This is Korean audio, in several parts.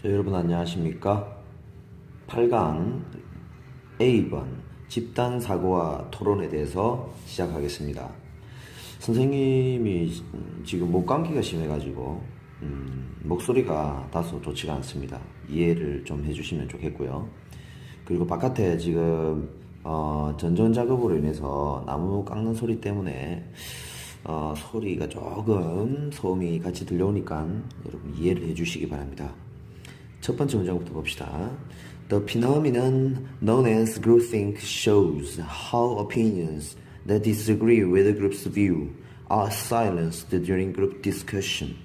여러분 안녕하십니까? 8강 A번 집단사고와 토론에 대해서 시작하겠습니다. 선생님이 지금 목감기가 심해가지고 목소리가 다소 좋지가 않습니다. 이해를 좀 해주시면 좋겠고요. 그리고 바깥에 지금 전전작업으로 인해서 나무 깎는 소리 때문에 소리가 조금 소음이 같이 들려오니까 여러분 이해를 해주시기 바랍니다. 첫 번째 문장부터 봅시다. The phenomenon known as groupthink shows how opinions that disagree with the group's view are silenced during group discussion.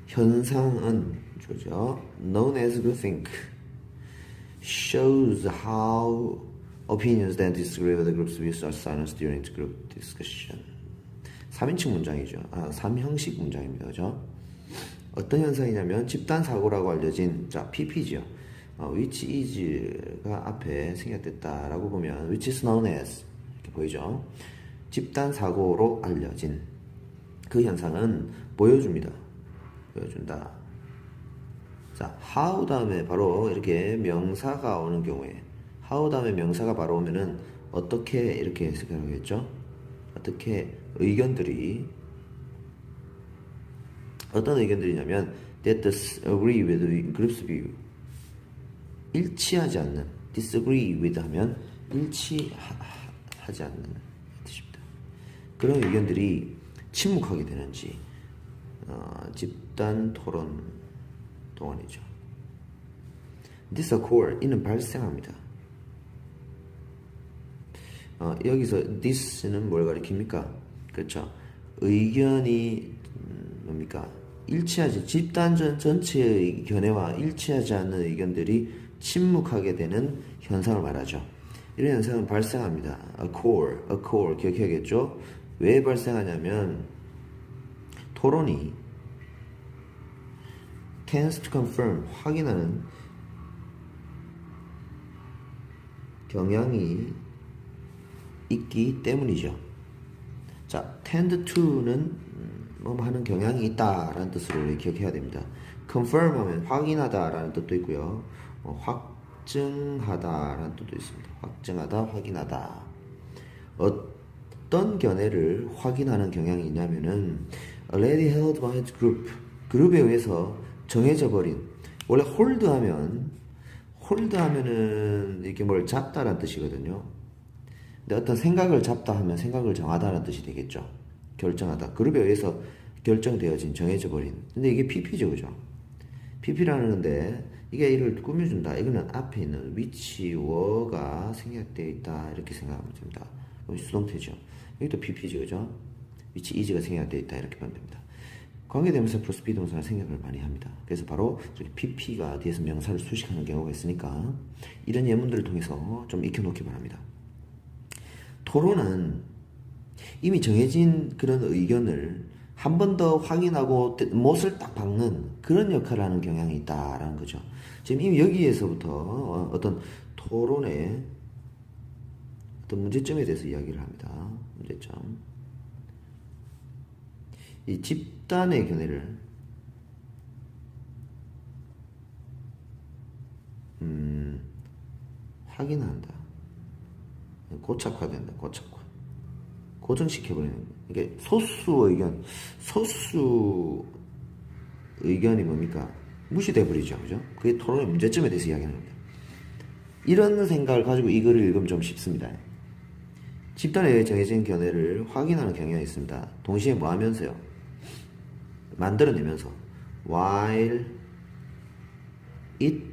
현상은 뭐죠? Known as groupthink shows how opinions that disagree with the group's views are silenced during group discussion. 3인칭 문장이죠. 3형식 문장입니다. 그죠? 어떤 현상이냐면 집단사고라고 알려진 PP죠. which is가 앞에 생략됐다라고 보면 which is known as 이렇게 보이죠. 집단사고로 알려진 그 현상은 보여준다. 자, how 다음에 바로 이렇게 명사가 오는 경우에 how 다음에 명사가 바로 오면은 어떻게 이렇게 해석을 하겠죠? 어떻게 어떤 의견들이냐면 that disagree with the group's view 일치하지 않는 disagree with 하면 일치하지 않는 뜻입니다. 그런 의견들이 침묵하게 되는지 집단 토론 동안이죠. This occur 이는 발생합니다. 여기서 this는 뭘 가리킵니까? 그렇죠. 의견이 뭡니까? 집단 전체의 견해와 일치하지 않는 의견들이 침묵하게 되는 현상을 말하죠. 이런 현상은 발생합니다. occur 기억해야겠죠? 왜 발생하냐면 토론이 tends to confirm 확인하는 경향이 있기 때문이죠. 자, tend to는 뭐 하는 경향이 있다라는 뜻으로 기억해야 됩니다. confirm 하면 확인하다라는 뜻도 있고요. 확증하다라는 뜻도 있습니다. 확증하다, 확인하다. 어떤 견해를 확인하는 경향이 있냐면은 already held by the group 그룹에 의해서 정해져 버린 원래 hold 하면은 이렇게 뭘 잡다라는 뜻이거든요. 근데 어떤 생각을 잡다 하면 생각을 정하다라는 뜻이 되겠죠. 결정하다. 그룹에 의해서 결정되어진, 정해져 버린. 근데 이게 PP죠, 그죠? PP라는 건데, 이게 이를 꾸며준다. 이거는 앞에 있는 which, were가 생략되어 있다. 이렇게 생각하면 됩니다. 수동태죠. 여기도 PP죠, 그죠? which is가 생략되어 있다. 이렇게 보면 됩니다. 관계대명사 플러스 비동사는 생략을 많이 합니다. 그래서 바로 PP가 뒤에서 명사를 수식하는 경우가 있으니까, 이런 예문들을 통해서 좀 익혀놓기 바랍니다. 토론은 이미 정해진 그런 의견을 한 번 더 확인하고 못을 딱 박는 그런 역할을 하는 경향이 있다라는 거죠. 지금 이미 여기에서부터 어떤 토론의 어떤 문제점에 대해서 이야기를 합니다. 문제점. 이 집단의 견해를 확인한다. 고착화된다. 고정시켜버리는 거예요. 이게 소수 의견이 뭡니까? 무시돼 버리죠. 그죠? 그게 토론의 문제점에 대해서 이야기하는 겁니다. 이런 생각을 가지고 이 글을 읽으면 좀 쉽습니다. 집단에 정해진 견해를 확인하는 경향이 있습니다. 동시에 뭐 하면서요? 만들어내면서 while it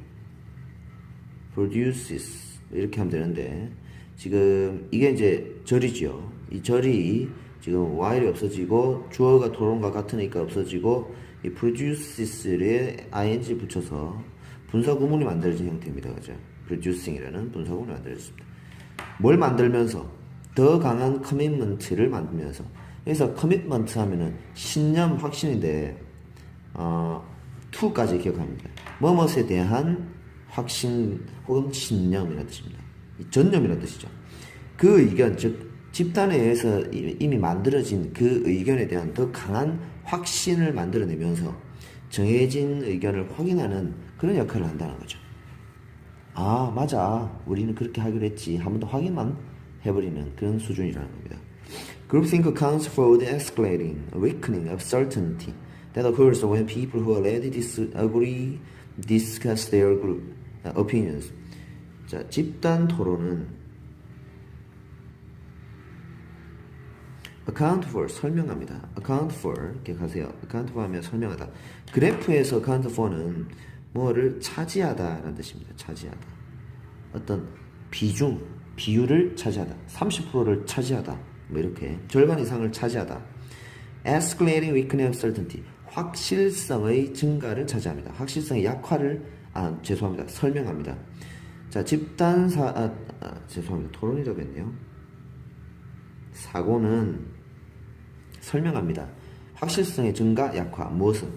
produces 이렇게 하면 되는데 지금 이게 이제 절이지요. 이 절이 지금 while이 없어지고 주어가 토론과 같으니까 없어지고 이 produces에 ing 붙여서 분사 구문이 만들어진 형태입니다. 그죠? producing이라는 분사 구문이 만들어졌습니다. 뭘 만들면서 더 강한 커미트먼트를 만들면서 여기서 커미트먼트 하면은 신념, 확신인데 to까지 기억합니다. 뭐뭇에 대한 확신 혹은 신념이라는 뜻입니다. 전념이라는 뜻이죠. 그 의견, 즉 집단에 의해서 이미 만들어진 그 의견에 대한 더 강한 확신을 만들어내면서 정해진 의견을 확인하는 그런 역할을 한다는 거죠. 아, 맞아. 우리는 그렇게 하기로 했지. 한 번 더 확인만 해버리는 그런 수준이라는 겁니다. Groupthink accounts for the escalating, weakening of certainty that occurs when people who already disagree discuss their group opinions. 자, 집단 토론은 account for 설명합니다. account for 이렇게 가세요. account for 하면 설명하다. 그래프에서 account for는 뭐를 차지하다라는 뜻입니다. 차지하다. 어떤 비중, 비율을 차지하다. 30%를 차지하다. 뭐 이렇게 절반 이상을 차지하다. Escalating weakening of certainty. 확실성의 증가를 차지합니다. 확실성의 약화를 죄송합니다. 설명합니다. 자, 죄송합니다. 토론이라고 했네요. 사고는 설명합니다. 확실성의 증가, 약화. 무엇은?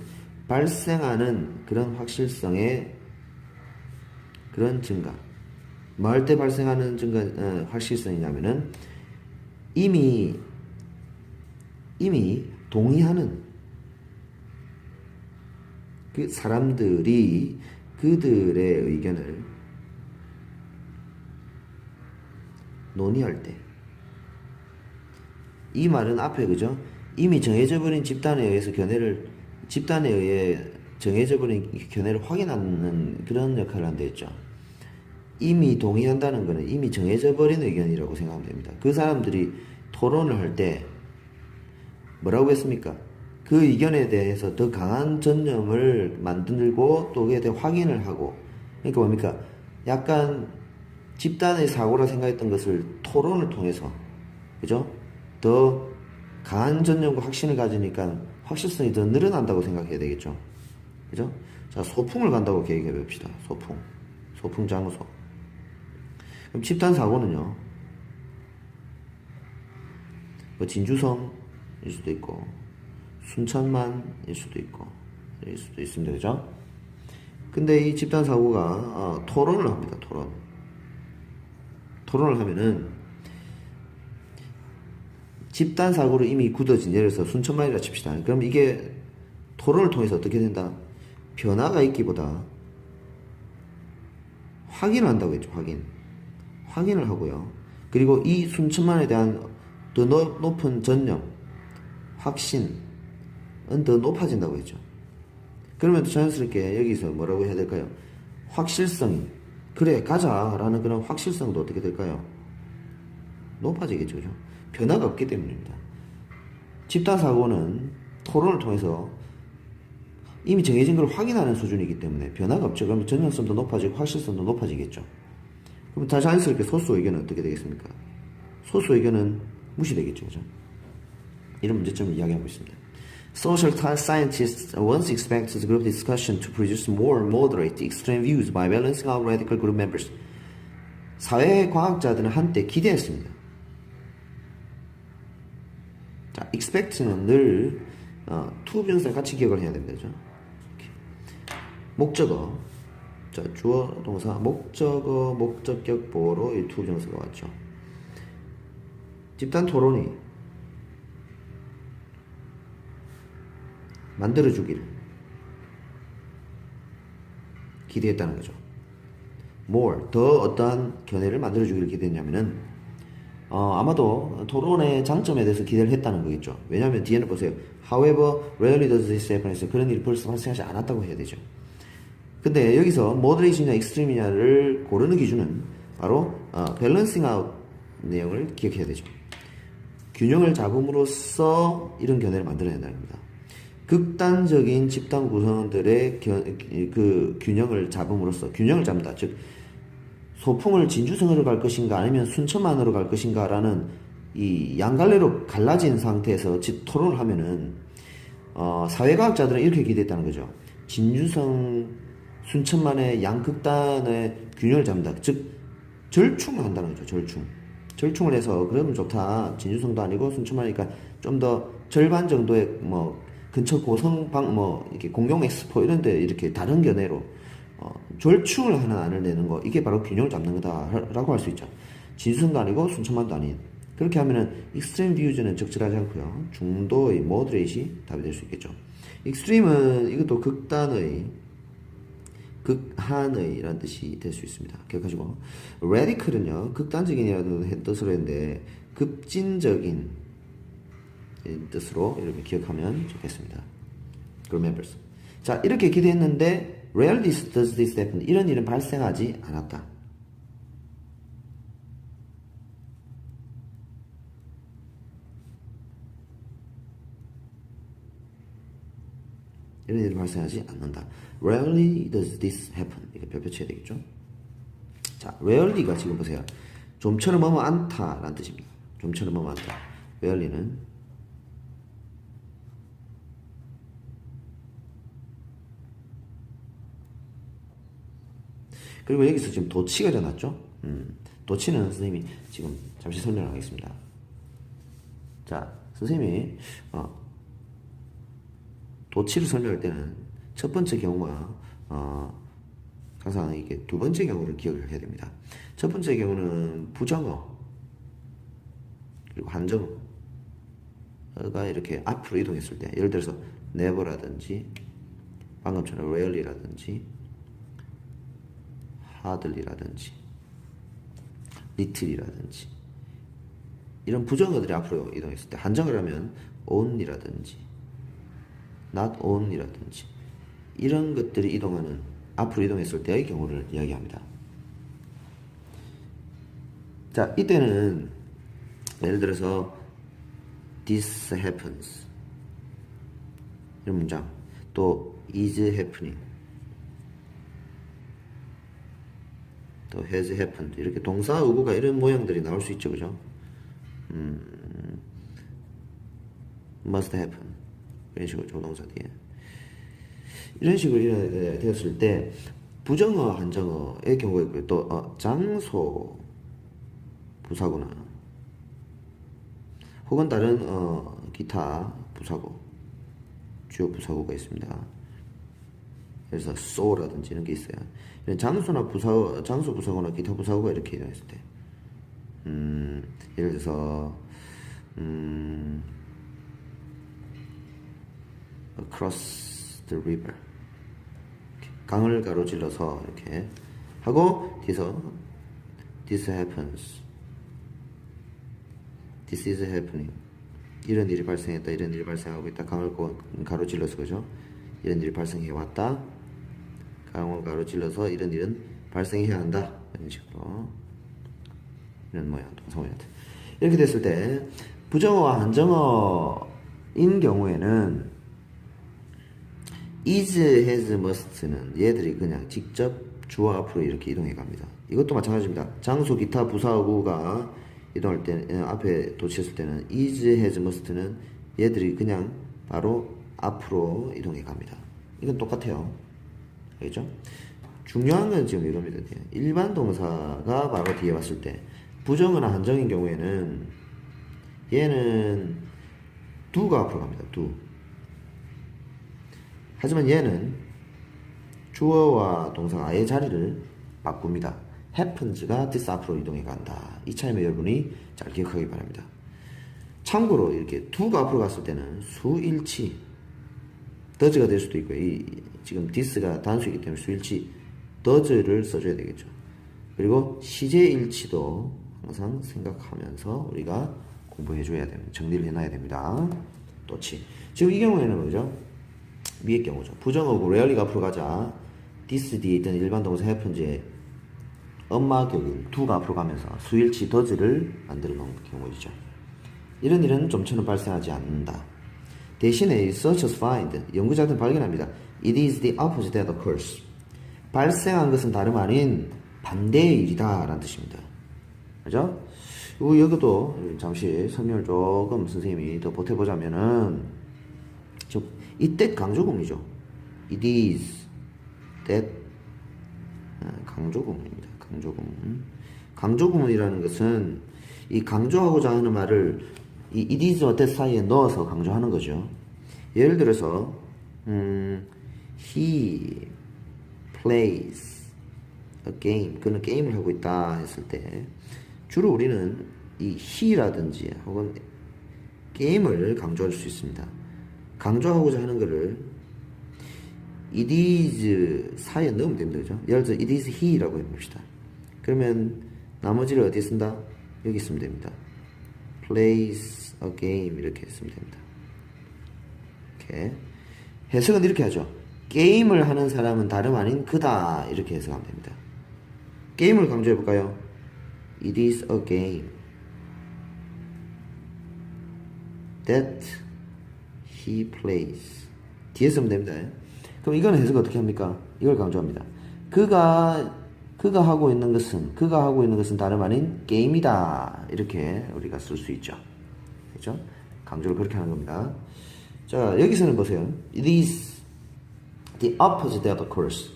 발생하는 그런 확실성의 그런 증가. 뭐 할 때 발생하는 증가, 확실성이냐면은 이미 동의하는 그 사람들이 그들의 의견을 논의할 때, 이 말은 앞에 그죠? 이미 정해져 버린 집단에 의해 정해져 버린 견해를 확인하는 그런 역할을 한다 했죠. 이미 동의한다는 것은 이미 정해져 버린 의견이라고 생각하면 됩니다. 그 사람들이 토론을 할 때 뭐라고 했습니까? 그 의견에 대해서 더 강한 전념을 만들고 또 그에 대해 확인을 하고, 그러니까 뭡니까? 약간 집단의 사고라 생각했던 것을 토론을 통해서, 그죠? 더 강한 전념과 확신을 가지니까 확실성이 더 늘어난다고 생각해야 되겠죠. 그죠? 자, 소풍을 간다고 계획해 봅시다. 소풍 장소. 그럼 집단 사고는요, 뭐 진주성일 수도 있고, 순천만일 수도 있고, 일 수도 있습니다. 그죠? 근데 이 집단 사고가 토론을 합니다. 토론을 하면은 집단 사고로 이미 굳어진, 예를 들어서 순천만이라 칩시다. 그럼 이게 토론을 통해서 어떻게 된다? 변화가 있기보다 확인을 한다고 했죠. 확인을 하고요. 그리고 이 순천만에 대한 더 높은 전념, 확신은 더 높아진다고 했죠. 그러면 자연스럽게 여기서 뭐라고 해야 될까요? 확실성이, 그래 가자 라는 그런 확실성도 어떻게 될까요? 높아지겠죠. 그죠? 변화가 없기 때문입니다. 집단 사고는 토론을 통해서 이미 정해진 걸 확인하는 수준이기 때문에 변화가 없죠. 그러면 전념성도 높아지고 확실성도 높아지겠죠. 그럼 다 자연스럽게 소수 의견은 어떻게 되겠습니까? 소수 의견은 무시되겠죠. 그죠? 이런 문제점을 이야기하고 있습니다. Social scientists once expected group discussion to produce more moderate extreme views by balancing out radical group members. 사회과학자들은 한때 기대했습니다. 자, expect는 늘 to 비동사를 같이 기억을 해야 됩니다. 그죠? 목적어, 자, 주어 동사, 목적어, 목적격보로 이 to 비동사가 왔죠. 집단 토론이 만들어주기를 기대했다는 거죠. more, 더 어떠한 견해를 만들어주기를 기대했냐면은 아마도 토론의 장점에 대해서 기대를 했다는 거겠죠. 왜냐하면 뒤에는 보세요. However, rarely does this happen. 해서 그런 일이 벌써 발생하지 않았다고 해야 되죠. 근데 여기서 moderate이냐 extreme이냐를 고르는 기준은 바로 balancing out 내용을 기억해야 되죠. 균형을 잡음으로써 이런 견해를 만들어낸다는 겁니다. 극단적인 집단 구성원들의 그 균형을 잡음으로써, 균형을 잡는다. 즉 소풍을 진주성으로 갈 것인가 아니면 순천만으로 갈 것인가라는 이 양갈래로 갈라진 상태에서 토론을 하면은 사회과학자들은 이렇게 기대했다는 거죠. 진주성, 순천만의 양극단의 균형을 잡는다. 즉 절충을 한다는 거죠. 절충을 해서 그러면 좋다. 진주성도 아니고 순천만이니까 좀 더 절반 정도의 뭐 근처 고성방 이렇게 공룡 엑스포 이런 데 이렇게 다른 견해로 절충을 하는 안을 내는 거, 이게 바로 균형을 잡는 거다라고 할 수 있죠. 진주성도 아니고 순천만도 아닌 그렇게 하면은 extreme views는 적절하지 않고요. 중도의 moderate이 답이 될 수 있겠죠. extreme은 이것도 극한의 라는 뜻이 될 수 있습니다. 기억하시고 radical은요 극단적인이라는 뜻으로 했는데 급진적인 뜻으로 이렇게 기억하면 좋겠습니다. remembers. 자, 이렇게 기대했는데 rarely does this happen. 이런 일은 발생하지 않았다. 이런 일이 발생하지 않는다. Rarely does this happen. 이거 뼈뼈쳐야 되겠죠? 자, rarely가 지금 보세요. 좀처럼 뭐뭐 않다라는 뜻입니다. 좀처럼 뭐뭐 않다. rarely는 그리고 여기서 지금 도치가 일어났죠? 도치는 선생님이 지금 잠시 설명을 하겠습니다. 자, 선생님이 도치를 설명할 때는 첫 번째 경우와 항상 이게 두 번째 경우를 기억을 해야 됩니다. 첫 번째 경우는 부정어 그리고 한정어가 이렇게 앞으로 이동했을 때, 예를 들어서 never라든지 방금처럼 rarely라든지 hardly라든지 little이라든지 이런 부정어들이 앞으로 이동했을 때, 한정을 하면 only라든지 not on이라든지 이런 것들이 앞으로 이동했을 때의 경우를 이야기합니다. 자, 이때는 예를 들어서 this happens 이런 문장, 또 is happening, 또 has happened 이렇게 동사 의구가 이런 모양들이 나올 수 있죠, 그죠? must happen 이런 식으로 조동사 뒤에 이런 식으로 되었을 때 부정어, 한정어의 경우가 있고요. 또 장소 부사구나 혹은 다른 기타 부사구, 주요 부사구가 있습니다. 그래서 so라든지 이런 게 있어요. 이런 장소나 장소 부사구나 기타 부사구가 이렇게 이동했을 때, 예를 들어서 across the river, 강을 가로질러서 이렇게 하고 뒤에서 this happens, this is happening, 이런 일이 발생했다, 이런 일이 발생하고 있다, 강을 가로질러서, 그죠? 이런 일이 발생해 왔다, 강을 가로질러서 이런 일은 발생해야 한다, 이런 식으로 이런 모양, 동사 모양. 이렇게 됐을 때 부정어와 한정어인 경우에는 is, has, must는 얘들이 그냥 직접 주어 앞으로 이렇게 이동해 갑니다. 이것도 마찬가지입니다. 장소, 기타, 부사구가 이동할 때, 앞에 도치했을 때는 is, has, must는 얘들이 그냥 바로 앞으로 이동해 갑니다. 이건 똑같아요. 알겠죠? 중요한 건 지금 이겁니다. 일반 동사가 바로 뒤에 왔을 때, 부정어나 한정인 경우에는 얘는 do가 앞으로 갑니다. do. 하지만 얘는 주어와 동사가 아예 자리를 바꿉니다. happens가 this 앞으로 이동해 간다. 이 차이만 여러분이 잘 기억하기 바랍니다. 참고로 이렇게 do가 앞으로 갔을 때는 수일치 does가 될 수도 있고요. 지금 this가 단수이기 때문에 수일치 does를 써줘야 되겠죠. 그리고 시제일치도 항상 생각하면서 우리가 공부해줘야 됩니다. 정리를 해놔야 됩니다. 또치. 지금 이 경우에는 뭐죠? 위의 경우죠. 부정어고 rarely가 앞으로 가자 this 뒤에 있던 일반 동사 happens의 엄마 격인 do가 앞으로 가면서 수일치 does를 만들어 놓은 경우이죠. 이런 일은 좀처럼 발생하지 않는다. 대신에 researchers find, 연구자들은 발견합니다. It is the opposite that occurs. 발생한 것은 다름 아닌 반대의 일이다 라는 뜻입니다. 그죠? 여기도 잠시 설명을 조금 선생님이 더 보태보자면은, 이때 강조구문이죠. It is that, 강조구문입니다. 강조구문. 강조구문이라는 것은 이 강조하고자 하는 말을 이 it is와 that 사이에 넣어서 강조하는 거죠. 예를 들어서 he plays a game. 그는 게임을 하고 있다 했을 때 주로 우리는 이 he라든지 혹은 게임을 강조할 수 있습니다. 강조하고자 하는 거를 it is 사이에 넣으면 됩니다. 그죠? 예를 들어 it is he라고 해봅시다. 그러면 나머지를 어디에 쓴다? 여기 쓰면 됩니다. plays a game 이렇게 쓰면 됩니다. 이렇게 해석은 이렇게 하죠. 게임을 하는 사람은 다름 아닌 그다 이렇게 해석하면 됩니다. 게임을 강조해 볼까요? It is a game that he plays. 뒤에 쓰면 됩니다. 그럼 이거는 해석 어떻게 합니까? 이걸 강조합니다. 그가 하고 있는 것은 다름 아닌 게임이다. 이렇게 우리가 쓸 수 있죠. 그렇죠? 강조를 그렇게 하는 겁니다. 자, 여기서는 보세요. It is the opposite that occurs.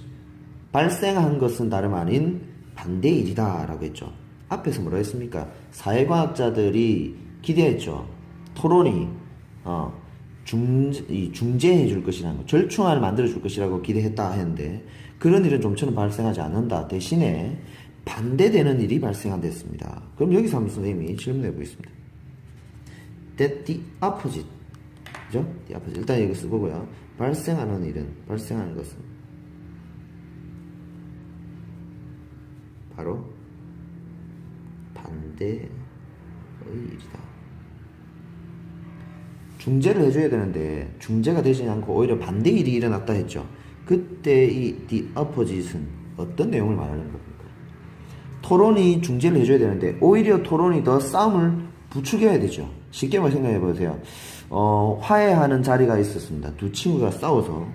발생한 것은 다름 아닌 반대의 일이다 라고 했죠. 앞에서 뭐라 했습니까? 사회과학자들이 기대했죠. 토론이 중재해 줄 것이라는 거, 절충안을 만들어 줄 것이라고 기대했다 했는데 그런 일은 좀처럼 발생하지 않는다. 대신에 반대되는 일이 발생한댔습니다. 그럼 여기서 한번 선생님이 질문해 보겠습니다. That the opposite, 그죠? The opposite. 일단 여기 쓰고요. 발생하는 것은 바로 반대의 일이다. 중재를 해줘야 되는데 중재가 되지 않고 오히려 반대의 일이 일어났다 했죠. 그때 이 the opposite은 어떤 내용을 말하는 겁니까? 토론이 중재를 해줘야 되는데 오히려 토론이 더 싸움을 부추겨야 되죠. 쉽게 말 생각해 보세요. 화해하는 자리가 있었습니다. 두 친구가 싸워서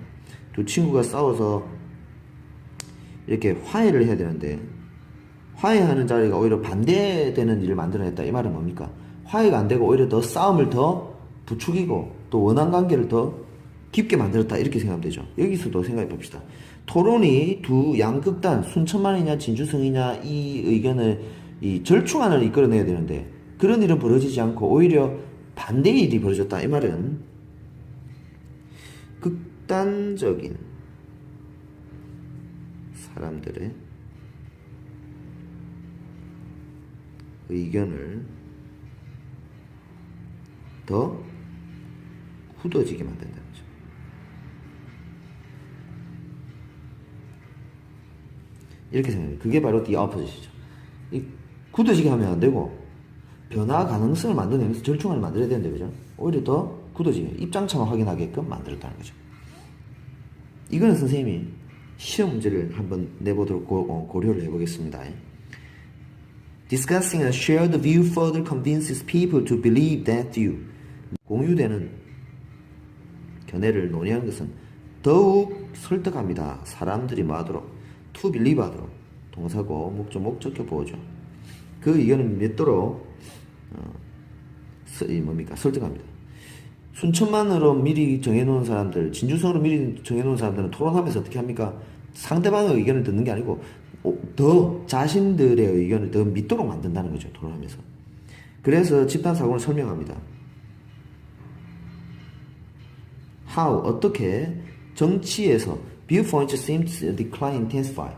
이렇게 화해를 해야 되는데 화해하는 자리가 오히려 반대되는 일을 만들어냈다. 이 말은 뭡니까? 화해가 안 되고 오히려 더 싸움을 더 부추기고 또 원한 관계를 더 깊게 만들었다. 이렇게 생각하면 되죠. 여기서도 생각해 봅시다. 토론이 두 양극단 순천만이냐 진주성이냐 이 의견을 이 절충안을 이끌어내야 되는데 그런 일은 벌어지지 않고 오히려 반대의 일이 벌어졌다. 이 말은 극단적인 사람들의 의견을 더 굳어지게 만든다는 거죠. 이렇게 생각해요. 그게 바로 the opposite이죠. 굳어지게 하면 안 되고 변화 가능성을 만들어내면서 절충안을 만들어야 되는데 그죠? 오히려 더 굳어지게 입장차만 확인하게끔 만들었다는 거죠. 이거는 선생님이 시험 문제를 한번 내보도록 고려를 해보겠습니다. Discussing a shared view further convinces people to believe that view. 공유되는 견해를 논의하는 것은 더욱 설득합니다. 사람들이 뭐하도록? to believe 하도록. 동사고 목적격 보호죠. 그 의견을 믿도록 설득합니다. 순천만으로 미리 정해놓은 사람들, 진주성으로 미리 정해놓은 사람들은 토론하면서 어떻게 합니까? 상대방의 의견을 듣는 게 아니고 더 자신들의 의견을 더 믿도록 만든다는 거죠. 토론하면서. 그래서 집단사고를 설명합니다. How, 어떻게 정치에서 viewpoints seem to decline intensify.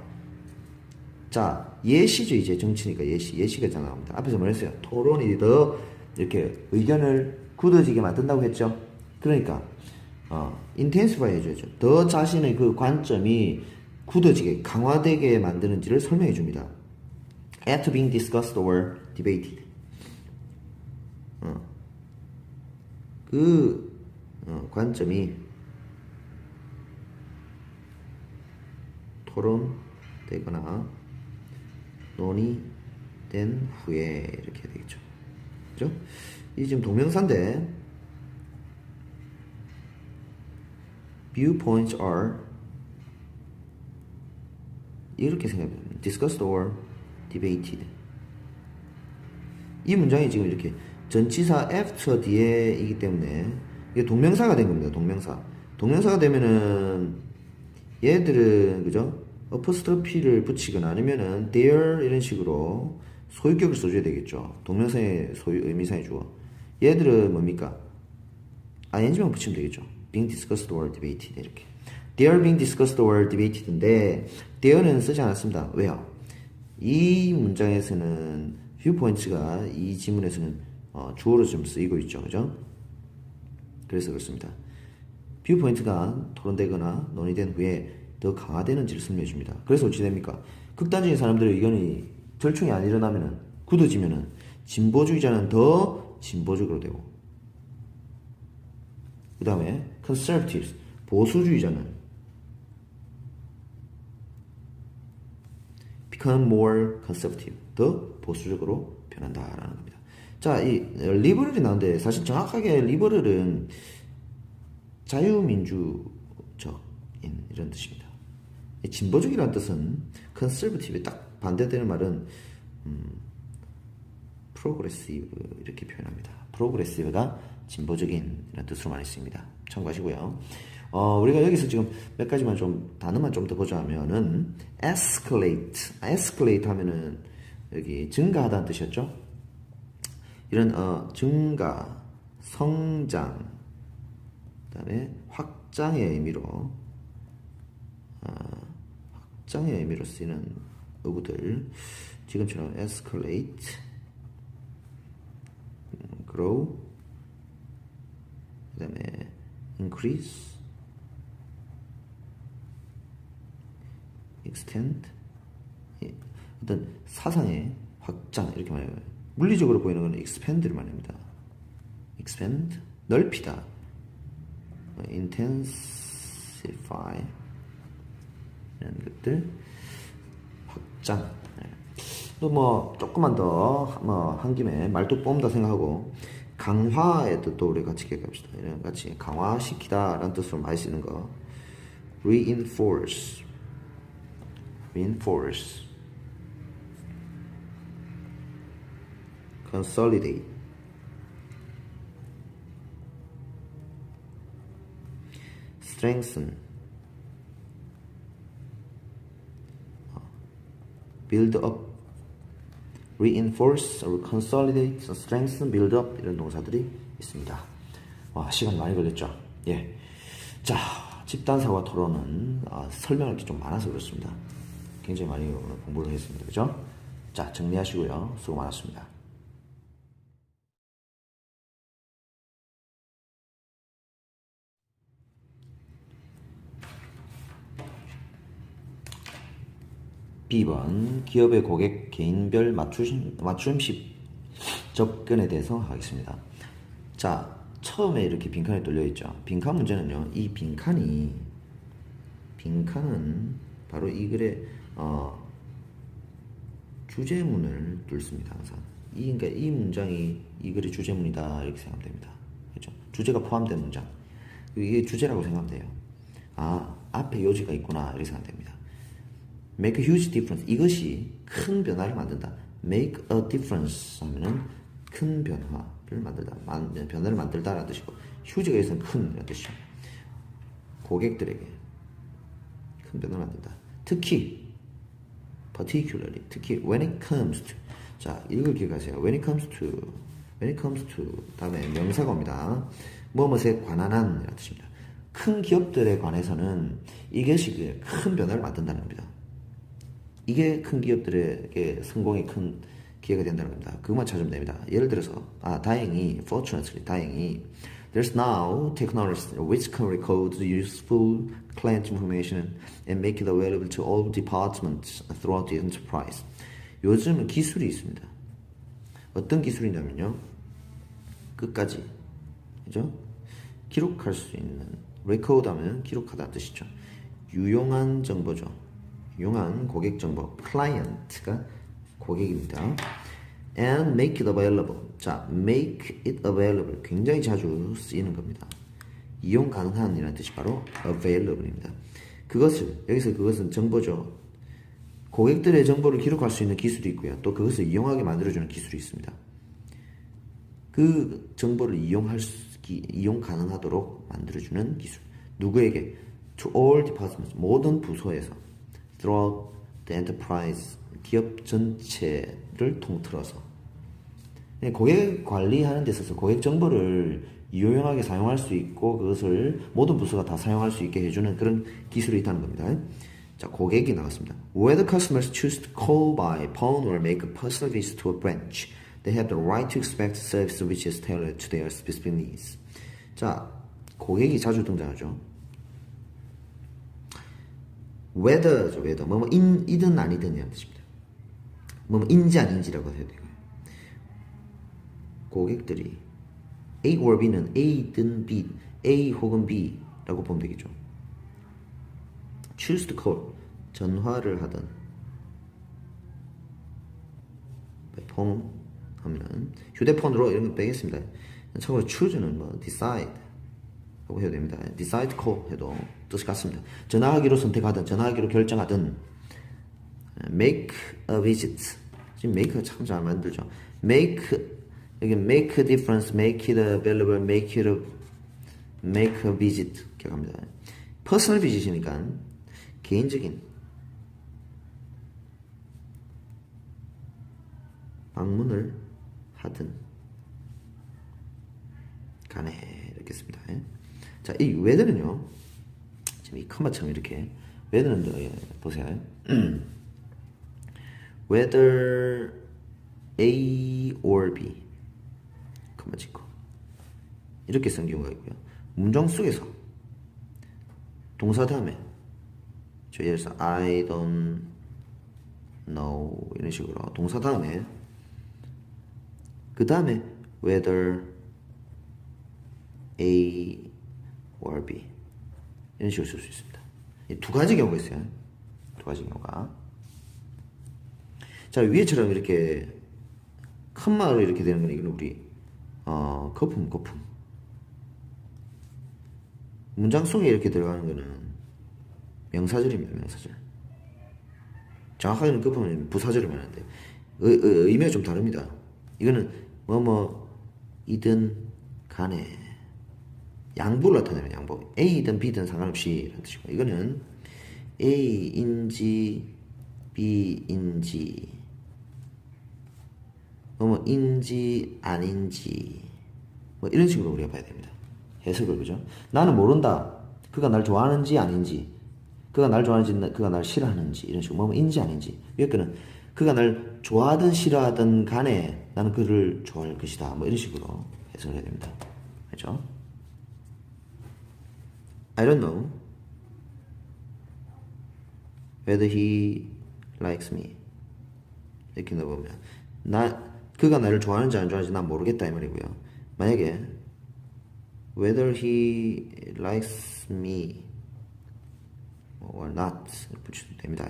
자, 예시죠. 이제 정치니까 예시가 잘 나옵니다. 앞에서 뭐랬어요? 토론이 더 이렇게 의견을 굳어지게 만든다고 했죠. 그러니까 intensify 해줘야죠. 더 자신의 그 관점이 굳어지게 강화되게 만드는지를 설명해 줍니다. After being discussed or debated. 관점이 토론되거나 논의된 후에 이렇게 되겠죠. 그죠? 이 지금 동명사인데 viewpoints are 이렇게 생각해봅니다. discussed or debated. 이 문장이 지금 이렇게 전치사 after 뒤에이기 때문에 이게 동명사가 된 겁니다. 동명사가 되면은 얘들은 그죠? 어퍼스트로피를 붙이거나 아니면은 their 이런 식으로 소유격을 써줘야 되겠죠. 동명사의 소유 의미상의 주어. 얘들은 뭡니까? ing만 붙이면 되겠죠. being discussed or debated 이렇게. They are being discussed or debated인데 there는 쓰지 않았습니다. 왜요? 이 문장에서는 뷰포인트가 이 지문에서는 주어로 좀 쓰이고 있죠, 그죠? 그래서 그렇습니다. 뷰포인트가 토론되거나 논의된 후에 더 강화되는지를 설명해줍니다. 그래서 어찌 됩니까? 극단적인 사람들의 의견이 절충이 안 일어나면은, 굳어지면은 진보주의자는 더 진보적으로 되고, 그 다음에 conservatives 보수주의자는 become more conservative 더 보수적으로 변한다라는 겁니다. 자, 이 리버럴이 나오는데 사실 정확하게 리버럴은 자유민주적인 이런 뜻입니다. 진보적이라는 뜻은 conservative에 딱 반대되는 말은 progressive 이렇게 표현합니다. progressive가 진보적인 이런 뜻으로 많이 씁니다. 참고하시고요. 우리가 여기서 지금 몇 가지만 좀 단어만 좀 더 보자면은 escalate 하면은 여기 증가하다는 뜻이었죠. 이런 증가, 성장, 그다음에 확장의 의미로 쓰이는 어구들 지금처럼 escalate, grow, 그다음에 increase, extend, 어떤 사상의 확장 이렇게 말해요. 물리적으로 보이는 것은 expand를 말합니다. expand, 넓히다, intensify 이런 것들, 확장. 또 뭐 조금만 더 한 김에 말뚝 뽑는다 생각하고 강화의 뜻도 우리 같이 기억합시다. 이런 같이 강화시키다라는 뜻으로 많이 쓰는 거. reinforce, consolidate, strengthen, build up, reinforce, consolidate, strengthen, build up 이런 동사들이 있습니다. 와, 시간 많이 걸렸죠? 예. 자, 집단사과 토론은 설명할 게 좀 많아서 그렇습니다. 굉장히 많이 공부를 했습니다. 그죠? 자, 정리하시고요. 수고 많았습니다. B번 기업의 고객 개인별 맞춤식 접근에 대해서 하겠습니다. 자, 처음에 이렇게 빈칸이 뚫려있죠. 빈칸 문제는요, 이 빈칸은 바로 이 글의 주제문을 뚫습니다. 항상 그러니까 이 문장이 이 글의 주제문이다 이렇게 생각하면 됩니다. 그렇죠? 주제가 포함된 문장, 이게 주제라고 생각하면 돼요. 앞에 요지가 있구나 이렇게 생각하면 됩니다. make a huge difference, 이것이 큰 변화를 만든다. make a difference 하면은 큰 변화를 만들다, 변화를 만들다라는 뜻이고, huge가 있으면 큰 이라는 뜻이죠. 고객들에게 큰 변화를 만든다. 특히 particularly, 특히 when it comes to, 자, 이걸 기억하세요. when it comes to 다음에 명사가 옵니다. 뭐뭐에 관한 한 이라는 뜻입니다. 큰 기업들에 관해서는 이것이 큰 변화를 만든다는 겁니다. 이게 큰 기업들에게 성공의 큰 기회가 된다는 겁니다. 그것만 찾으면 됩니다. 예를 들어서 다행히, fortunately, 다행히 there's now technology which can record useful client information and make it available to all departments throughout the enterprise. 요즘은 기술이 있습니다. 어떤 기술이냐면요, 끝까지, 그죠? 기록할 수 있는, record 하면 기록하다 뜻이죠. 유용한 정보죠. 유용한 고객 정보, 클라이언트가 고객입니다. And make it available. 자, make it available 굉장히 자주 쓰이는 겁니다. 이용 가능한 이라는 뜻이 바로 available입니다. 여기서 그것은 정보죠. 고객들의 정보를 기록할 수 있는 기술이 있고요. 또 그것을 이용하게 만들어주는 기술이 있습니다. 그 정보를 이용 가능하도록 만들어주는 기술. 누구에게? To all departments. 모든 부서에서. Throughout the enterprise. 기업 전체를 통틀어서. 고객 관리하는 데 있어서 고객 정보를 유용하게 사용할 수 있고 그것을 모든 부서가 다 사용할 수 있게 해주는 그런 기술이 있다는 겁니다. 자, 고객이 나왔습니다. Whether customers choose to call by phone or make a personal visit to a branch, they have the right to expect service which is tailored to their specific needs. 자, 고객이 자주 등장하죠. whether죠, whether. 이든 아니든 이란 뜻입니다. 인지 아닌지라고 해야 돼요. 고객들이 A or B는 A든 B, A 혹은 B라고 보면 되겠죠. choose to call, 전화를 하든 폰 하면 휴대폰으로 이런 거 빼겠습니다. 참고로 choose는 decide 라고 해야 됩니다. decide to call 해도 뜻이 같습니다. 전화하기로 선택하든 전화하기로 결정하든 make a visit, 지금 make가 참 잘 만들죠. 여기 make a difference, make it available, make a visit 기억합니다. personal visit이니까 개인적인 방문을 하든 간에 이렇게 씁니다. 자, 이 whether는요, 지금 이 컴마처럼 이렇게 whether는 보세요. whether A or B 컴마 찍고 이렇게 쓴 경우가 있고요. 문장 속에서 동사 다음에 예를 들어서 I don't know 이런 식으로 동사 다음에 그 다음에 whether A or B 이런 식으로 쓸 수 있습니다. 이 두 가지 경우가 있어요. 두 가지 경우가. 자, 위에처럼 이렇게 컴마로 이렇게 되는 건 이건 우리 거품. 문장 속에 이렇게 들어가는 거는 명사절입니다. 명사절. 정확하게는 거품은 부사절을 말하는데 의미가 좀 다릅니다. 이거는 이든 간에 양보를 나타내는 양보. A든 B든 상관없이 라는 뜻이고, 이거는 A인지 B인지 인지 아닌지 이런 식으로 우리가 봐야 됩니다. 해석을. 그죠? 나는 모른다. 그가 날 좋아하는지 아닌지, 그가 날 좋아하는지 그가 날 싫어하는지 이런 식으로 인지 아닌지. 여기는 그가 날 좋아하든 싫어하든 간에 나는 그를 좋아할 것이다. 이런 식으로 해석을 해야 됩니다. 그렇죠? I don't know whether he likes me. 이렇게 넣어보면 그가 나를 좋아하는지 안 좋아하는지 난 모르겠다 이 말이고요. 만약에 whether he likes me or not 붙여도 됩니다.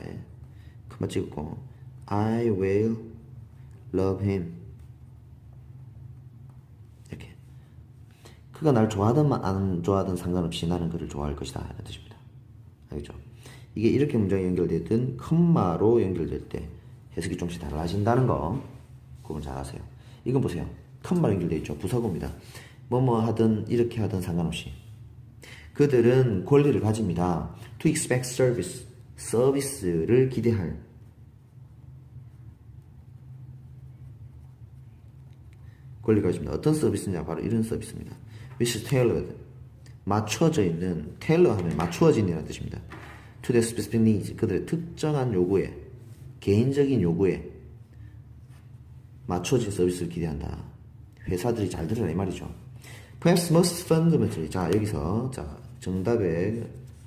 그만 찍고 I will love him 이렇게. 그가 날 좋아하든 안 좋아하든 상관없이 나는 그를 좋아할 것이다 라는 뜻입니다. 알겠죠? 이게 이렇게 문장이 연결되든 컴마로 연결될 때 해석이 조금씩 달라진다는 거 그건 잘 아세요. 이건 보세요. 컴마로 연결되어 있죠. 부사구입니다. 하든 이렇게 하든 상관없이 그들은 권리를 가집니다. To expect service, 서비스를 기대할. 권리가 가집니다. 어떤 서비스냐? 바로 이런 서비스입니다. Which is tailored, 맞춰져 있는. tailor 하면 맞추어진이라는 뜻입니다. To their specific needs, 그들의 특정한 요구에, 개인적인 요구에 맞춰진 서비스를 기대한다. 회사들이 잘 들으라 이 말이죠. Perhaps most fundamentally, 자 여기서 정답에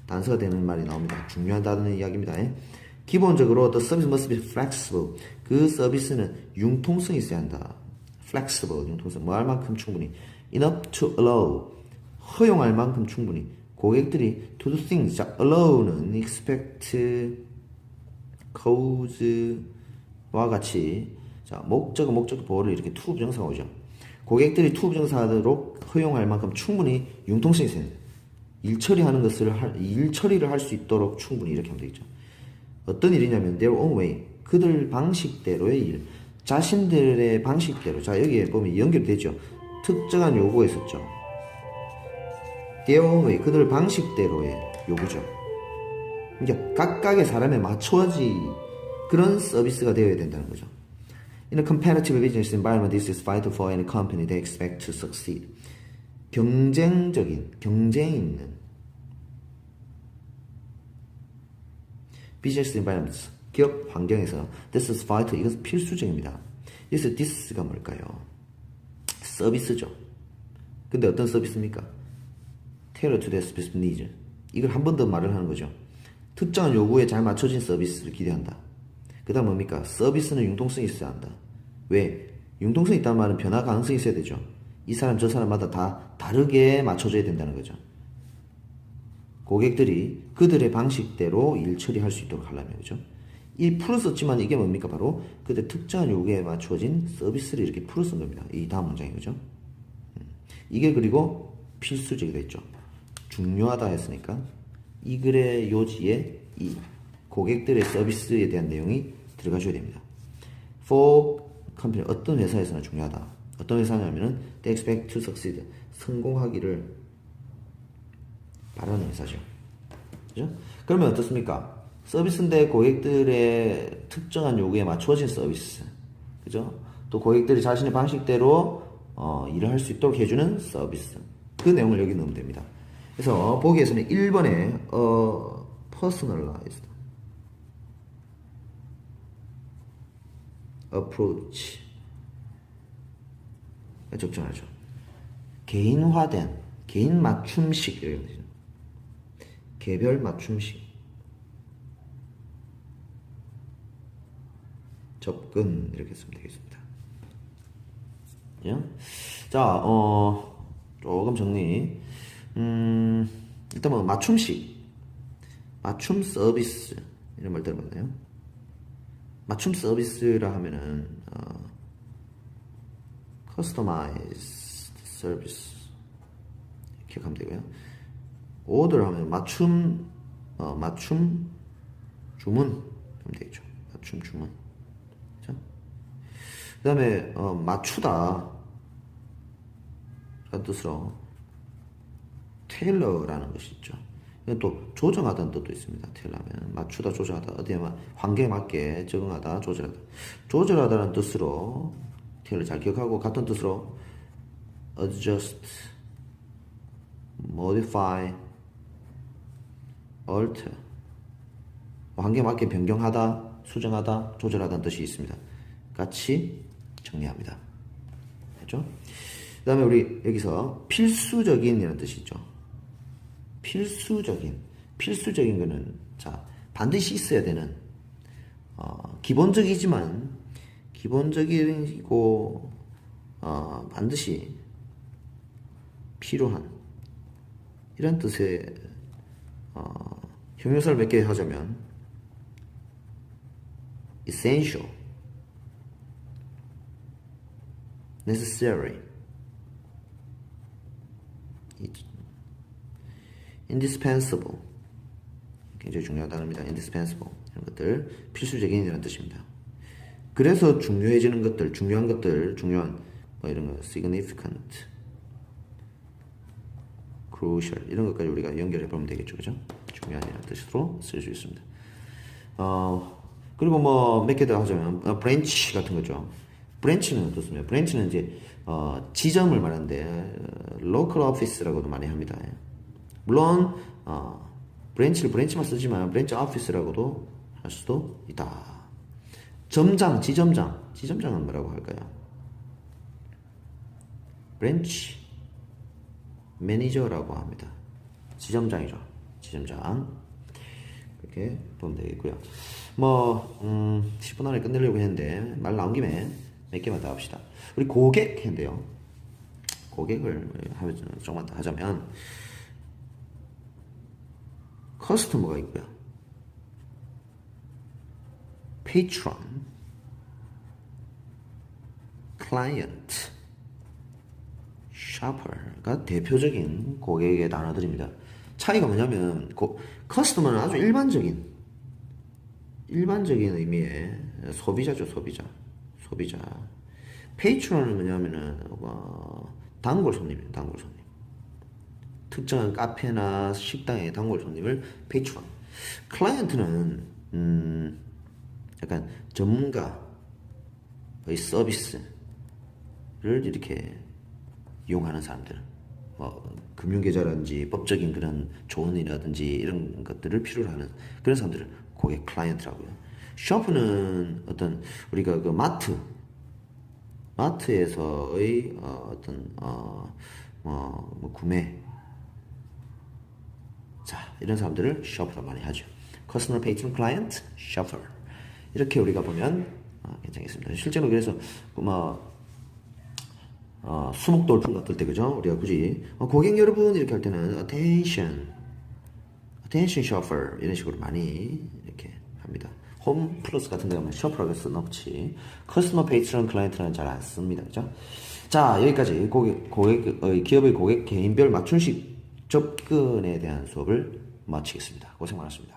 단서가 되는 말이 나옵니다. 중요하다는 이야기입니다. 기본적으로 the service must be flexible. 그 서비스는 융통성이 있어야 한다. flexible, 융통성. 할 만큼 충분히. enough to allow, 허용할 만큼 충분히. 고객들이 to do things. 자, allow는 expect, cause와 같이 자 목적 보호를 이렇게 to 부정사가 오죠. 고객들이 to 부정사하도록 허용할 만큼 충분히 융통성이 있어야 됩니다. 일 처리를 할 수 있도록 충분히 이렇게 하면 되겠죠. 어떤 일이냐면 their own way, 그들 방식대로의 일, 자신들의 방식대로. 자 여기에 보면 연결되죠. 특정한 요구가 있었죠. their own way, 그들 방식대로의 요구죠. 그러니까 각각의 사람에 맞춰지 그런 서비스가 되어야 된다는 거죠. In a competitive business environment, this is vital for any company they expect to succeed. 경쟁 있는 business environment, 기업 환경에서 this is vital, 이것은 필수적입니다. 여기서 this가 뭘까요? 서비스죠. 근데 어떤 서비스입니까? tailor to the specific needs. 이걸 한 번 더 말을 하는 거죠. 특정한 요구에 잘 맞춰진 서비스를 기대한다. 그 다음 뭡니까? 서비스는 융통성이 있어야 한다. 왜? 융통성이 있다는 말은 변화 가능성이 있어야 되죠. 이 사람 저 사람마다 다 다르게 맞춰져야 된다는 거죠. 고객들이 그들의 방식대로 일 처리할 수 있도록 하려면, 그죠? 이 풀을 썼지만 이게 뭡니까? 바로 그들 특정한 요구에 맞춰진 서비스를 이렇게 풀을 쓴 겁니다. 이 다음 문장이, 그죠? 이게 그리고 필수적이다 했죠. 중요하다 했으니까 이 글의 요지에 이 고객들의 서비스에 대한 내용이 들어가줘야 됩니다. For company, 어떤 회사에서나 중요하다. 어떤 회사냐면은 they expect to succeed, 성공하기를 바라는 회사죠. 그죠? 그러면 어떻습니까? 서비스인데 고객들의 특정한 요구에 맞춰진 서비스. 그죠? 또 고객들이 자신의 방식대로 일을 할 수 있도록 해주는 서비스. 그 내용을 여기 넣으면 됩니다. 그래서 보기에서는 1번에 personalized approach 적절하죠. 개인화된, 개인 맞춤식, 개별 맞춤식 접근, 이렇게 쓰면 되겠습니다. 자, 조금 정리. 일단 뭐 맞춤식, 맞춤 서비스 이런 말 들어봤나요? 맞춤 서비스라 하면은 customized service 기억하면 되고요. order 하면 맞춤 주문 하면 되겠죠. 맞춤 주문. 그 다음에 맞추다 라는 뜻으로 테일러라는 것이 있죠. 이건 또 조정하다는 뜻도 있습니다. 테일러하면 맞추다, 조정하다, 어디에 환경에 맞게 적응하다, 조절하다. 조절하다는 뜻으로 테일러 잘 기억하고, 같은 뜻으로 adjust, modify, alter, 환경에 맞게 변경하다, 수정하다, 조절하다는 뜻이 있습니다. 같이 정리합니다. 됐죠? 그 다음에 우리 여기서 필수적인 이라는 뜻이 있죠. 필수적인 거는, 자, 반드시 있어야 되는, 기본적이고, 반드시 필요한, 이런 뜻의, 형용사를 몇 개 하자면, essential, necessary, indispensable, 굉장히 중요한 단어입니다. indispensable, 이런 것들 필수적인 이라는 뜻입니다. 그래서 중요해지는 것들, 중요한 뭐 이런 거 significant, crucial, 이런 것까지 우리가 연결해 보면 되겠죠, 그죠? 중요한 이라는 뜻으로 쓸 수 있습니다. 그리고 뭐 몇 개 더 하자면 branch 같은 거죠. 브랜치는 어떻습니까? 브랜치는 이제 지점을 말하는데 local office라고도 많이 합니다. 물론 브랜치만 쓰지만 브랜치 오피스라고도 할 수도 있다. 지점장은 뭐라고 할까요? 브랜치 매니저라고 합니다. 지점장이죠. 지점장. 그렇게 보면 되겠고요. 뭐 10분 안에 끝내려고 했는데 말 나온 김에 몇 개만 더 합시다. 우리 고객 했는데요. 고객을 조금만 더 하자면 커스터머가 있고요. patron, client, shopper가 대표적인 고객의 단어들입니다. 차이가 뭐냐면 커스터머는 아주 일반적인 의미의 소비자죠. 소비자. 페이트론은 뭐냐면은 단골 손님이에요. 단골 손님. 특정한 카페나 식당의 단골 손님을 페이트론. 클라이언트는 약간 전문가의 서비스를 이렇게 이용하는 사람들. 금융계좌라든지 법적인 그런 조언이라든지 이런 것들을 필요로 하는 그런 사람들을 고객 클라이언트라고요. 쇼프는 어떤 우리가 그 마트에서의 뭐 구매 자 이런 사람들을 쇼퍼로 많이 하죠. Customer, Patron, Client, Shopper 이렇게 우리가 보면 괜찮겠습니다. 실제로 그래서 수목 돌풍 같을 때 그죠? 우리가 굳이 고객 여러분 이렇게 할 때는 attention shopper 이런 식으로 많이 이렇게 합니다. 홈 플러스 같은 데 가면 shopper라고 해서 넣지 customer patron client는 잘 안 씁니다. 그죠? 자 여기까지 기업의 고객 개인별 맞춤식 접근에 대한 수업을 마치겠습니다. 고생 많았습니다.